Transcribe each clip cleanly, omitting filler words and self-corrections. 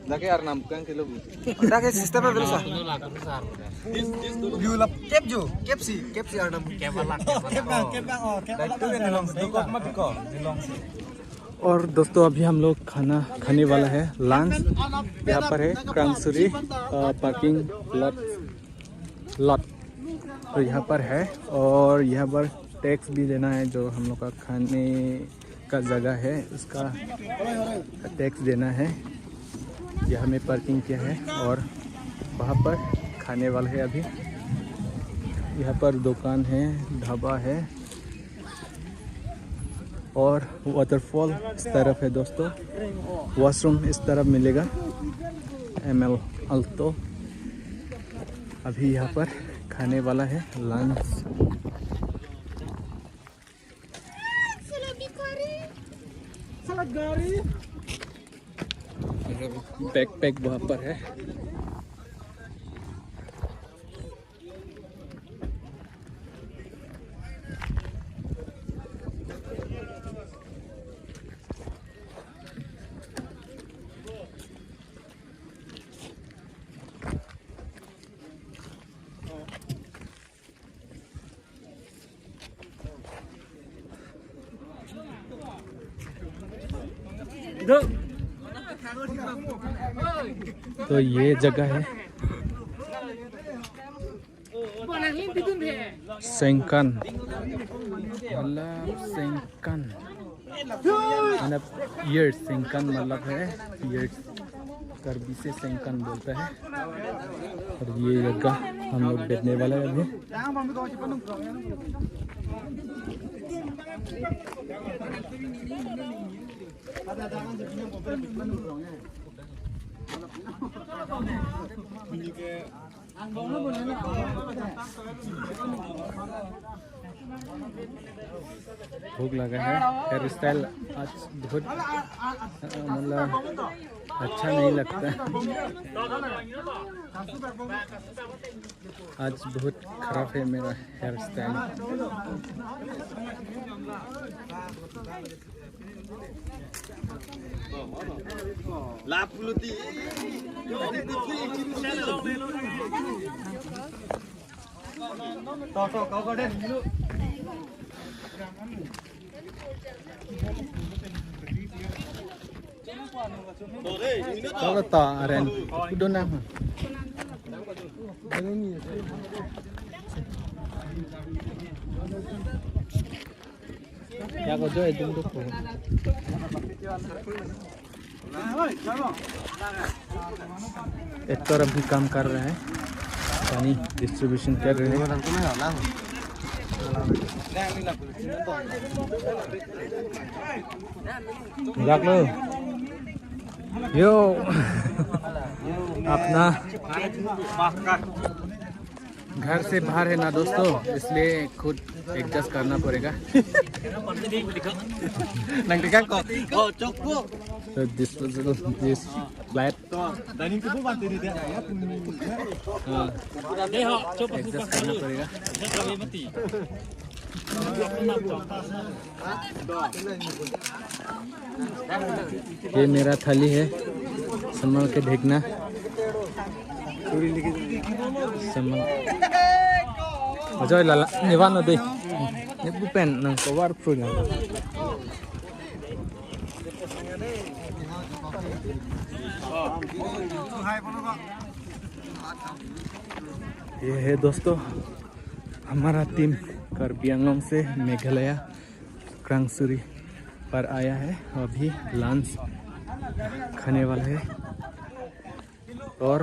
Lagi arnam kan kilo bu. Lagi sistemnya berapa? Diulap kep jo, kepsi arnam. और दोस्तों अभी हम लोग खाना खाने वाला है लंच। यहाँ पर है क्रांगसुरी पार्किंग लॉट तो यहाँ पर है और यहाँ पर टैक्स भी देना है। जो हम लोग का खाने का जगह है उसका टैक्स देना है। यहाँ में पार्किंग किया है और वहाँ पर खाने वाला है। अभी यहाँ पर दुकान है, ढाबा है और वाटरफॉल इस तरफ है दोस्तों। वॉशरूम इस तरफ मिलेगा ML अल्टो। अभी यहाँ पर खाने वाला है लंच। बैकपैक वहाँ पर है। तो ये जगह है सेंकन, मतलब सेंकन मतलब ईयर। सेंकन मतलब है ईयर, करबी से सेंकन बोलता है। और ये जगह हम लोग बैठने वाला है अभी। भूख लगा है। हेयर स्टाइल आज बहुत मतलब अच्छा नहीं लगता। आज बहुत खराब है मेरा hair style. Kalau tak aren, udah nama. Ya kau jual itu untuk kau. एक तरफ भी काम कर रहे हैं, पानी डिस्ट्रीब्यूशन कर रहे हैं। रख लो यो अपना घर से बाहर है ना दोस्तों, इसलिए खुद एडजस्ट करना पड़ेगा। So disposable this flat adjust करना पड़ेगा। ये मेरा थाली है, संभाल के देखना। संभाल Ajoy lala niwan ode. Ni bupen nang kawar fruit nang. ये है दोस्तों हमारा टीम कार्बी आंगलोंग से मेघालय क्रांगसुरी पर आया है। अभी लंच खाने वाला है। और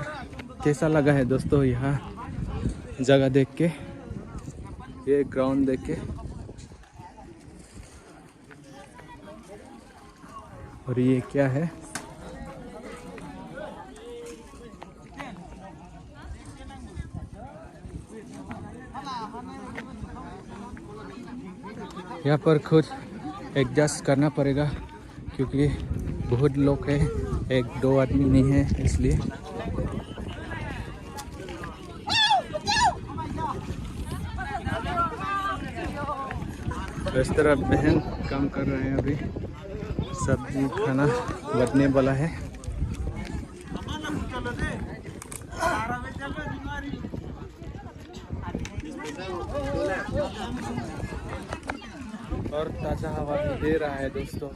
कैसा लगा है दोस्तों यहाँ जगह देख के, ये ग्राउंड देख के। और ये क्या है, यहाँ पर खुद एडजस्ट करना पड़ेगा क्योंकि बहुत लोग हैं, एक दो आदमी नहीं है इसलिए। तो इस तरह बहन काम कर रहे हैं। अभी सब्जी खाना बनने वाला है। और ताज़ा हवा भी दे रहा है दोस्तों,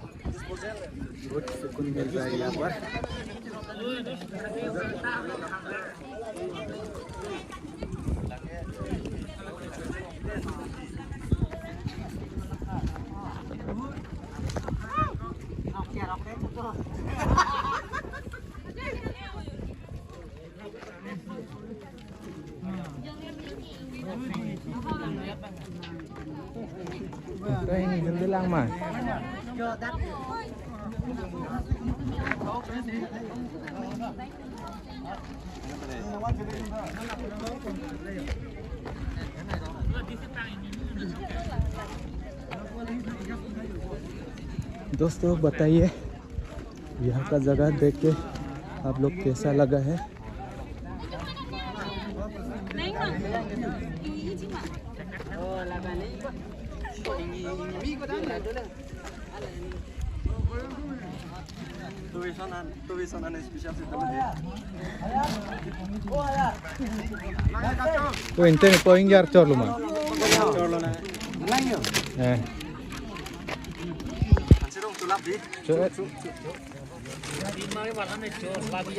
बहुत सुकून मिल रहा है यहाँ पर। Đây này dân lang mà. दोस्तों बताइए यहाँ का जगह देख के आप लोग कैसा लगा है। तो इंटे में पोइंग यार चोर लूँ मैं।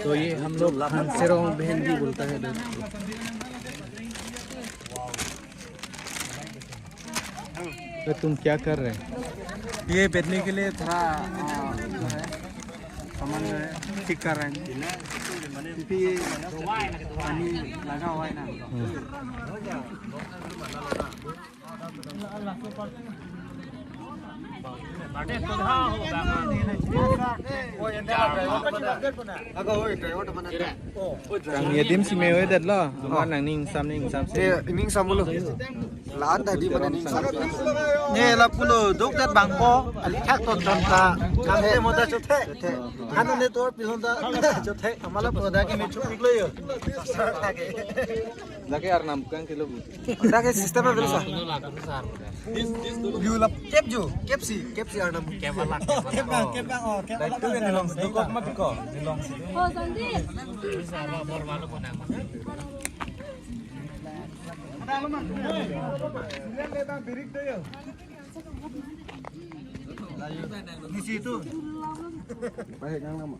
तो ये हम लोग खानसेरों बहन भी बोलता है दोस्तों। तो तुम क्या कर रहे हैं? ये बैठने के लिए थोड़ा जो है सामान जो है ठीक कर रहे हैं, क्योंकि ये पानी लगा हुआ है ना। Yang tim si mewe dat lah, aman nang ning sam ning sam. Ning sam mulu. Laan tadi mana ning sam. Ni lah pulu dokter bangko, ali khak to jonta, kami moda chothe. Anu ne tor pisonda chothe. Amala poda ke me chuk niklo yo. Lagi ar nam kan kilo bu. Lagi sistem apa berusaha? Yulap kepju, kepsi ar nam. Kepang. Itu yang dilong sedikit mah biko. Dilong sedikit. Oh, Sandi. Di situ. Baik yang nama.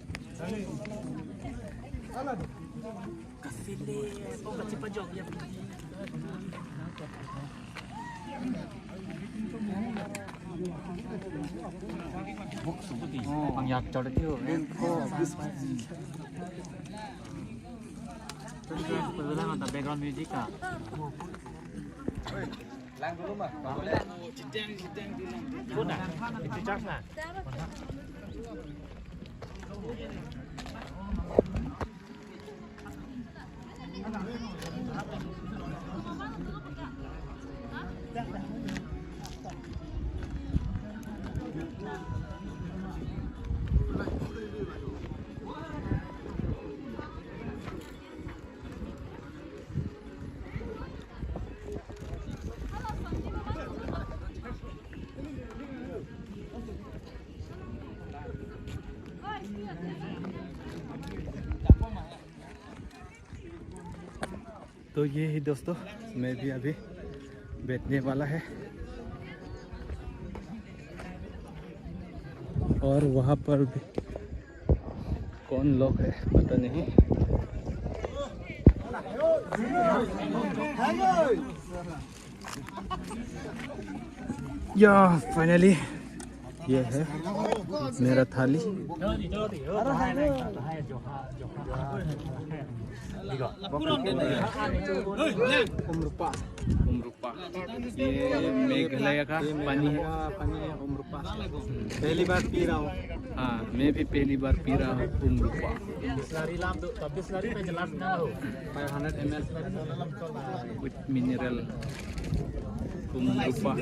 Banyak cor itu. Perbulan ada background music ah. Lang dulu mah. Sudah, itu charge lah. तो ये ही दोस्तों, मैं भी अभी बैठने वाला है और वहाँ पर भी कौन लोग है पता नहीं। या फाइनली ये है मेरा थाली। उम्रुपा ये मेघालय का पानी है। उम्रुपा पहली बार पी रहा हूँ। हाँ, मैं भी पहली बार पी रहा हूँ उम्रुपा। 500 ml with mineral umbrupa.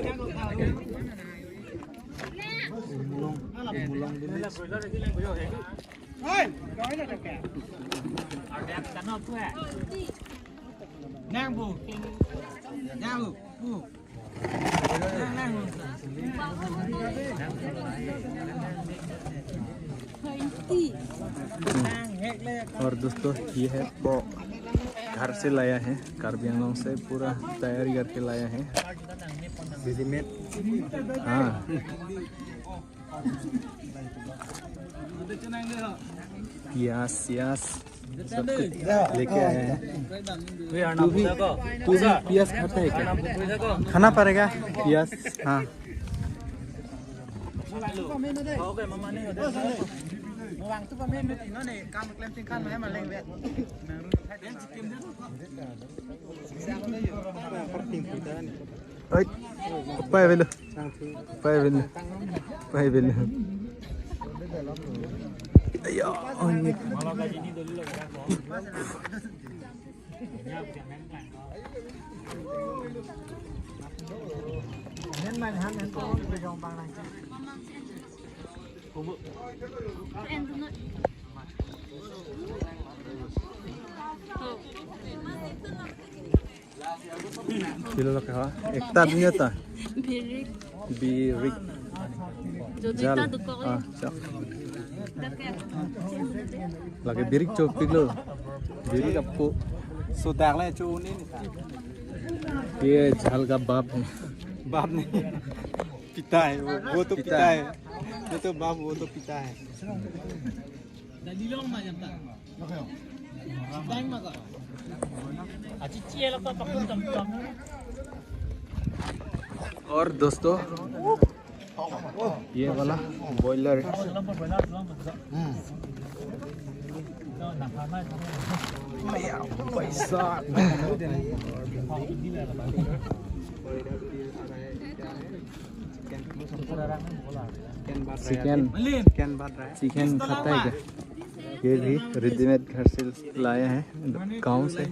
और दोस्तों ये है वो घर से लाया है, कार्बी आंगलोंग से पूरा तैयारी करके लाया है। हाँ यस यस सब कुछ लेके आए हैं। तू भी प्याज खाता है क्या? खाना पड़ेगा प्याज। हाँ Pai velu, pai velu, pai velu. Ayo, ini. Kilo ka? Ekta punya ta? Birik. Birik. Jal. Ah, jal. Lagi birik copik lo. Birik आपको सुधार ले जो नहीं ये झाल का बाप है। बाप नहीं पिता है वो तो पिता है ये तो बाप वो तो पिता है और दोस्तों ये वाला बॉयलर पैसा चिकन खाता है क्या? ये भी रेडीमेड घर से लाए हैं गांव से।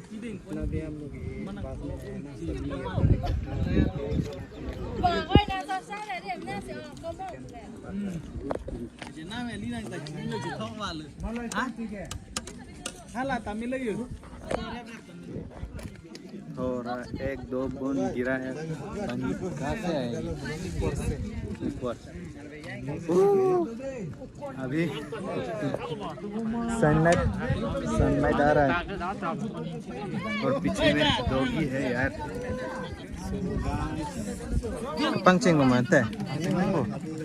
और एक दो बूंद गिरा है पानी कहाँ से आएगी? ऊपर। अभी सनलाइट आ रहा है और पीछे में डॉगी है यार। पंचेंग को मानते हैं?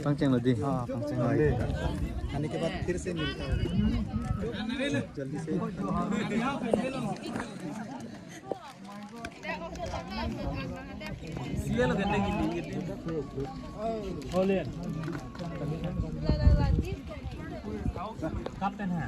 पंचेंग लो दी। हाँ पंचेंग लो। खाने के बाद फिर से मिलता है जल्दी से Kapten ha.